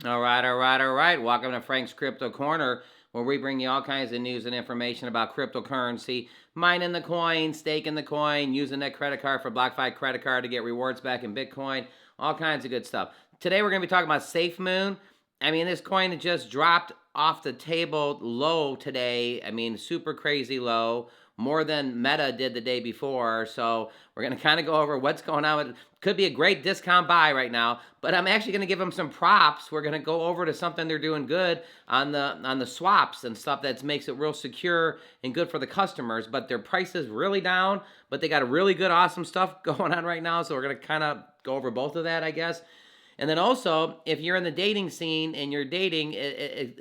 All right. Welcome to Frank's Crypto Corner, where we bring you all kinds of news and information about cryptocurrency, mining the coin, staking the coin, using that credit card for BlockFi credit card to get rewards back in Bitcoin, all kinds of good stuff. Today we're going to be talking about Safemoon. I mean, this coin just dropped off the table low today. I mean, super crazy low, more than Meta did the day before. So we're going to kind of go over what's going on with it. Could be a great discount buy right now, but I'm actually going to give them some props. We're going to go over to something they're doing good on the swaps and stuff that makes it real secure and good for the customers. But their price is really down, but they got a really good, awesome stuff going on right now. So we're going to kind of go over both of that, I guess. And then also, if you're in the dating scene and you're dating,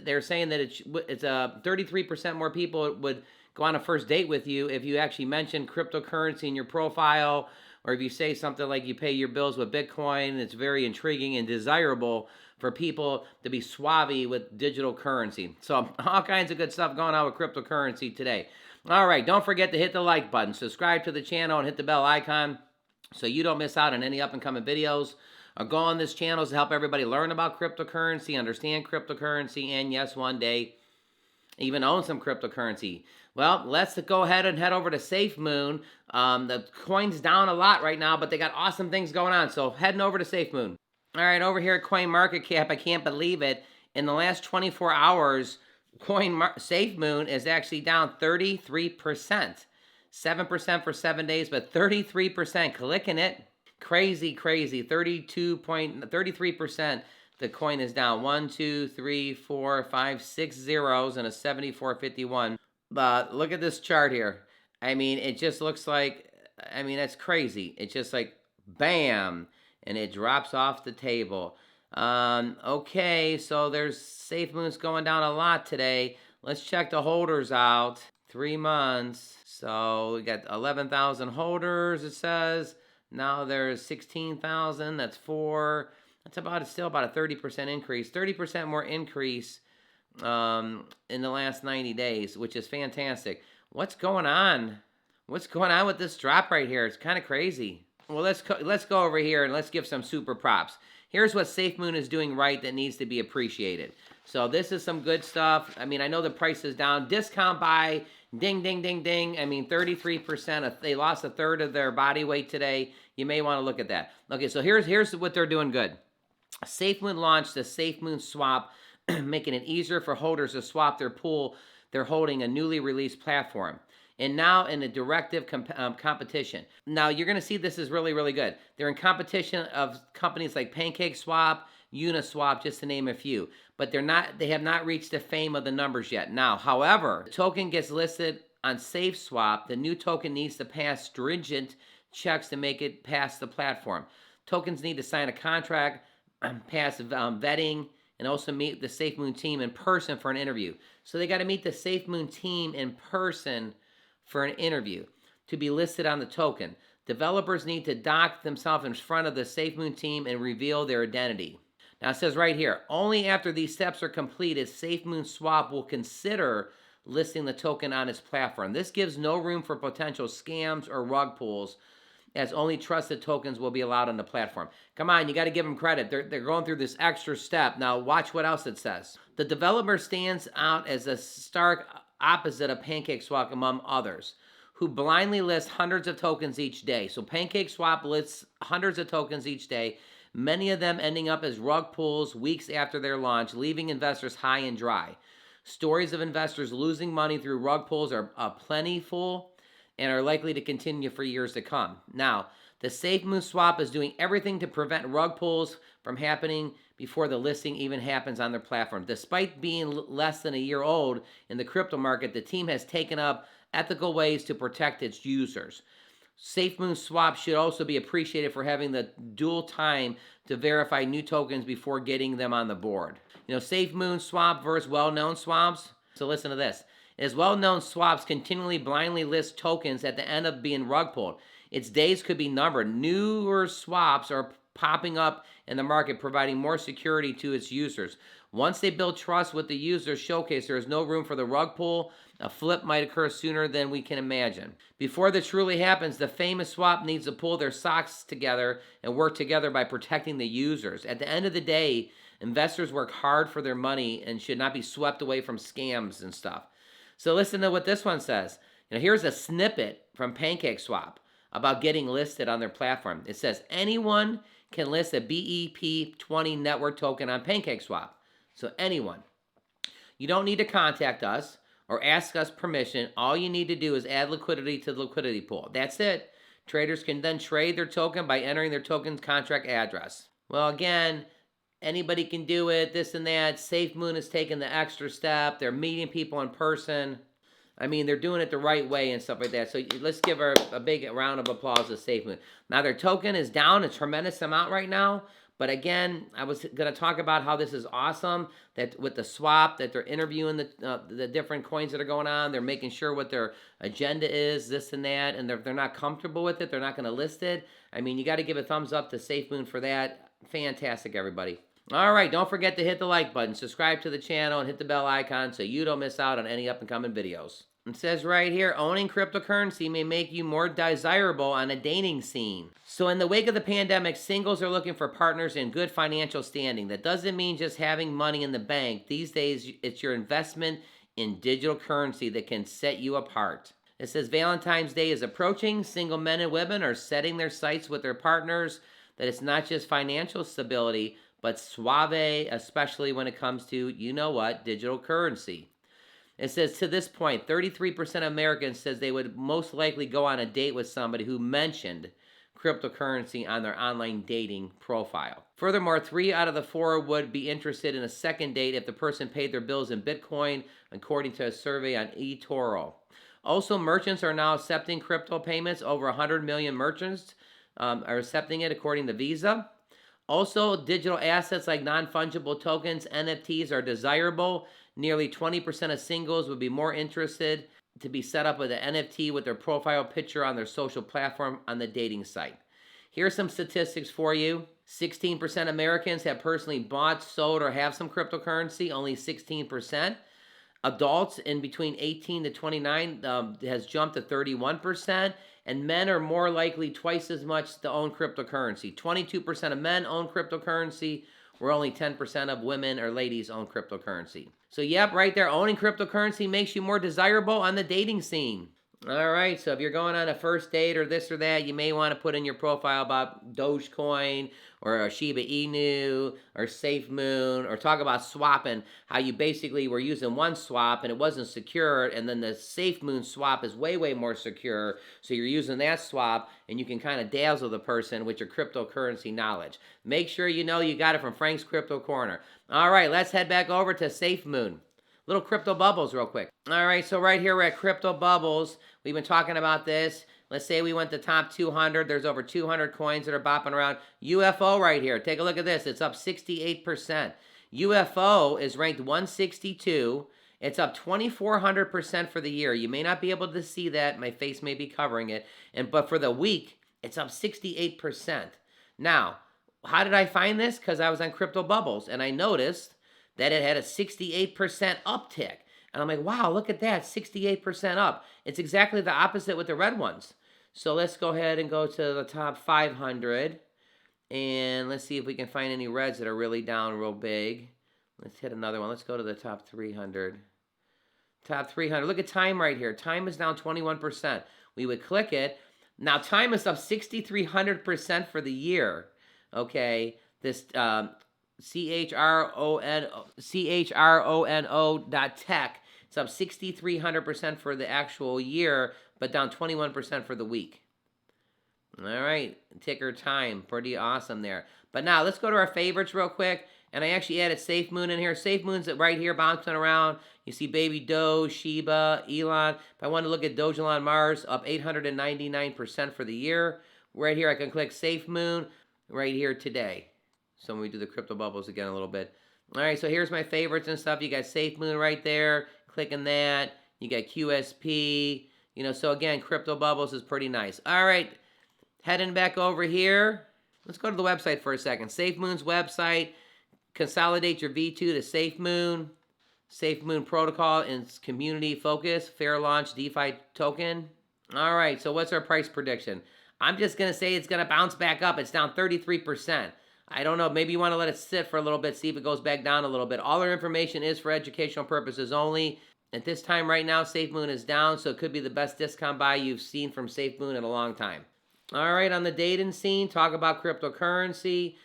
they're saying that it's 33% more people would go on a first date with you if you actually mention cryptocurrency in your profile, or if you say something like you pay your bills with Bitcoin. It's very intriguing and desirable for people to be suave with digital currency. So all kinds of good stuff going on with cryptocurrency today. All right, don't forget to hit the like button, subscribe to the channel, and hit the bell icon so you don't miss out on any up-and-coming videos. Our goal on this channel is to help everybody learn about cryptocurrency, understand cryptocurrency, and yes, one day even own some cryptocurrency. Well, let's go ahead and head over to Safemoon. The coin's down a lot right now, but they got awesome things going on. So heading over to Safemoon. All right, over here at CoinMarketCap, I can't believe it. In the last 24 hours, Safemoon is actually down 33%. 7% for 7 days, but 33%. Clicking it. Crazy. 33%. The coin is down 1, 2, 3, 4, 5, 6 zeros and a 74.51. But look at this chart here. I mean, it just looks like, I mean, that's crazy. It's just like bam, and it drops off the table. Okay, so there's Safemoon's going down a lot today. Let's check the holders out. 3 months. So we got 11,000 holders, it says. Now there's 16,000. That's 4. That's still about a 30% increase. 30% more increase in the last 90 days, which is fantastic. What's going on? What's going on with this drop right here? It's kind of crazy. Well, let's go over here and let's give some super props. Here's what Safemoon is doing right that needs to be appreciated. So this is some good stuff. I mean, I know the price is down. Discount buy, ding, ding, ding, ding. I mean, 33%. They lost a third of their body weight today. You may want to look at that. Okay, so here's what they're doing good. Safemoon launched the Safemoon swap, making it easier for holders to swap their pool. They're holding a newly released platform. And now in a directive competition. Now you're going to see this is really, really good. They're in competition of companies like PancakeSwap, Uniswap, just to name a few. But they have not reached the fame of the numbers yet. Now, however, the token gets listed on SafeSwap. The new token needs to pass stringent checks to make it past the platform. Tokens need to sign a contract, pass vetting, and also meet the Safemoon team in person for an interview. So they got to meet the Safemoon team in person for an interview to be listed on the token. Developers need to dock themselves in front of the Safemoon team and reveal their identity. Now it says right here, only after these steps are completed, Safemoon Swap will consider listing the token on its platform. This gives no room for potential scams or rug pulls, as only trusted tokens will be allowed on the platform. Come on, you got to give them credit. They're going through this extra step. Now watch what else it says. The developer stands out as a stark opposite of PancakeSwap among others, who blindly list hundreds of tokens each day. So PancakeSwap lists hundreds of tokens each day, many of them ending up as rug pulls weeks after their launch, leaving investors high and dry. Stories of investors losing money through rug pulls are plentiful and are likely to continue for years to come. Now, the Safemoon swap is doing everything to prevent rug pulls from happening before the listing even happens on their platform. Despite being less than a year old in the crypto market, the team has taken up ethical ways to protect its users. Safemoon swap should also be appreciated for having the dual time to verify new tokens before getting them on the board. You know, Safemoon swap versus well-known swaps. So listen to this. As well-known swaps continually blindly list tokens at the end of being rug pulled. Its days could be numbered. Newer swaps are popping up in the market, providing more security to its users. Once they build trust with the user showcase, there is no room for the rug pull. A flip might occur sooner than we can imagine. Before this truly happens, the famous swap needs to pull their socks together and work together by protecting the users. At the end of the day, Investors work hard for their money and should not be swept away from scams and stuff. So listen to what this one says. Here's a snippet from PancakeSwap about getting listed on their platform. It says anyone can list a BEP20 network token on PancakeSwap. So anyone. You don't need to contact us or ask us permission. All you need to do is add liquidity to the liquidity pool. That's it. Traders can then trade their token by entering their token's contract address. Well, again, anybody can do it, this and that. Safemoon is taking the extra step. They're meeting people in person. I mean, they're doing it the right way and stuff like that. So let's give her a big round of applause to Safemoon. Now, their token is down a tremendous amount right now. But again, I was going to talk about how this is awesome, that with the swap, that they're interviewing the different coins that are going on. They're making sure what their agenda is, this and that, and they're not comfortable with it. They're not going to list it. I mean, you got to give a thumbs up to Safemoon for that. Fantastic, everybody. All right, don't forget to hit the like button, subscribe to the channel, and hit the bell icon so you don't miss out on any up-and-coming videos. It says right here, owning cryptocurrency may make you more desirable on a dating scene. So in the wake of the pandemic, singles are looking for partners in good financial standing. That doesn't mean just having money in the bank. These days, it's your investment in digital currency that can set you apart. It says Valentine's Day is approaching. Single men and women are setting their sights with their partners. That it's not just financial stability, but suave, especially when it comes to, you know what, digital currency. It says, to this point, 33% of Americans says they would most likely go on a date with somebody who mentioned cryptocurrency on their online dating profile. Furthermore, 3 out of the 4 would be interested in a second date if the person paid their bills in Bitcoin, according to a survey on eToro. Also, merchants are now accepting crypto payments. Over 100 million merchants are accepting it, according to Visa. Also, digital assets like non-fungible tokens, NFTs, are desirable. Nearly 20% of singles would be more interested to be set up with an NFT with their profile picture on their social platform on the dating site. Here's some statistics for you. 16% Americans have personally bought, sold, or have some cryptocurrency, only 16%. Adults in between 18 to 29 has jumped to 31%. And men are more likely twice as much to own cryptocurrency. 22% of men own cryptocurrency, where only 10% of women or ladies own cryptocurrency. So yep, right there, owning cryptocurrency makes you more desirable on the dating scene. All right, so if you're going on a first date or this or that, you may want to put in your profile about Dogecoin or Shiba Inu or Safemoon, or talk about swapping, how you basically were using one swap and it wasn't secure, and then the Safemoon swap is way, way more secure, so you're using that swap and you can kind of dazzle the person with your cryptocurrency knowledge. Make sure you know you got it from Frank's Crypto Corner. All right, let's head back over to Safemoon. Little crypto bubbles real quick. All right, so right here we're at crypto bubbles. We've been talking about this. Let's say we went to top 200. There's over 200 coins that are bopping around. UFO right here. Take a look at this. It's up 68%. UFO is ranked 162. It's up 2,400% for the year. You may not be able to see that. My face may be covering it. But for the week, it's up 68%. Now, how did I find this? Because I was on Crypto Bubbles, and I noticed that it had a 68% uptick. And I'm like, wow, look at that, 68% up. It's exactly the opposite with the red ones. So let's go ahead and go to the top 500. And let's see if we can find any reds that are really down real big. Let's hit another one. Let's go to the top 300. Top 300. Look at time right here. Time is down 21%. We would click it. Now time is up 6,300% for the year. Okay, this CHRONO.tech. It's up 6,300% for the actual year, but down 21% for the week. All right, ticker time, pretty awesome there. But now let's go to our favorites real quick. And I actually added Safemoon in here. Safemoon's right here bouncing around. You see Baby Doge, Shiba, Elon. If I want to look at Dogecoin Mars, up 899% for the year. Right here I can click Safemoon right here today. So when we do the crypto bubbles again a little bit. All right, so here's my favorites and stuff. You got Safemoon right there. Clicking that. You got QSP. So again, crypto bubbles is pretty nice. All right, heading back over here. Let's go to the website for a second. Safemoon's website. Consolidate your V2 to Safemoon. Safemoon protocol and community focus. Fair launch DeFi token. All right, so what's our price prediction? I'm just going to say it's going to bounce back up. It's down 33%. I don't know. Maybe you want to let it sit for a little bit, see if it goes back down a little bit. All our information is for educational purposes only. At this time right now, Safemoon is down, so it could be the best discount buy you've seen from Safemoon in a long time. All right, on the dating scene, talk about cryptocurrency.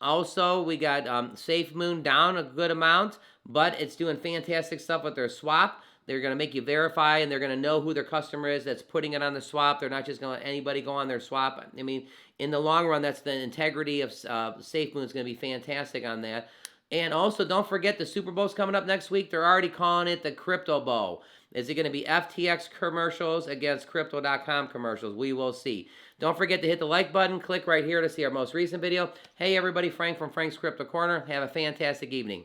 Also, we got Safemoon down a good amount, but it's doing fantastic stuff with their swap. They're going to make you verify, and they're going to know who their customer is that's putting it on the swap. They're not just going to let anybody go on their swap. I mean, in the long run, that's the integrity of Safemoon is going to be fantastic on that. And also, don't forget the Super Bowl's coming up next week. They're already calling it the Crypto Bowl. Is it going to be FTX commercials against Crypto.com commercials? We will see. Don't forget to hit the like button. Click right here to see our most recent video. Hey, everybody, Frank from Frank's Crypto Corner. Have a fantastic evening.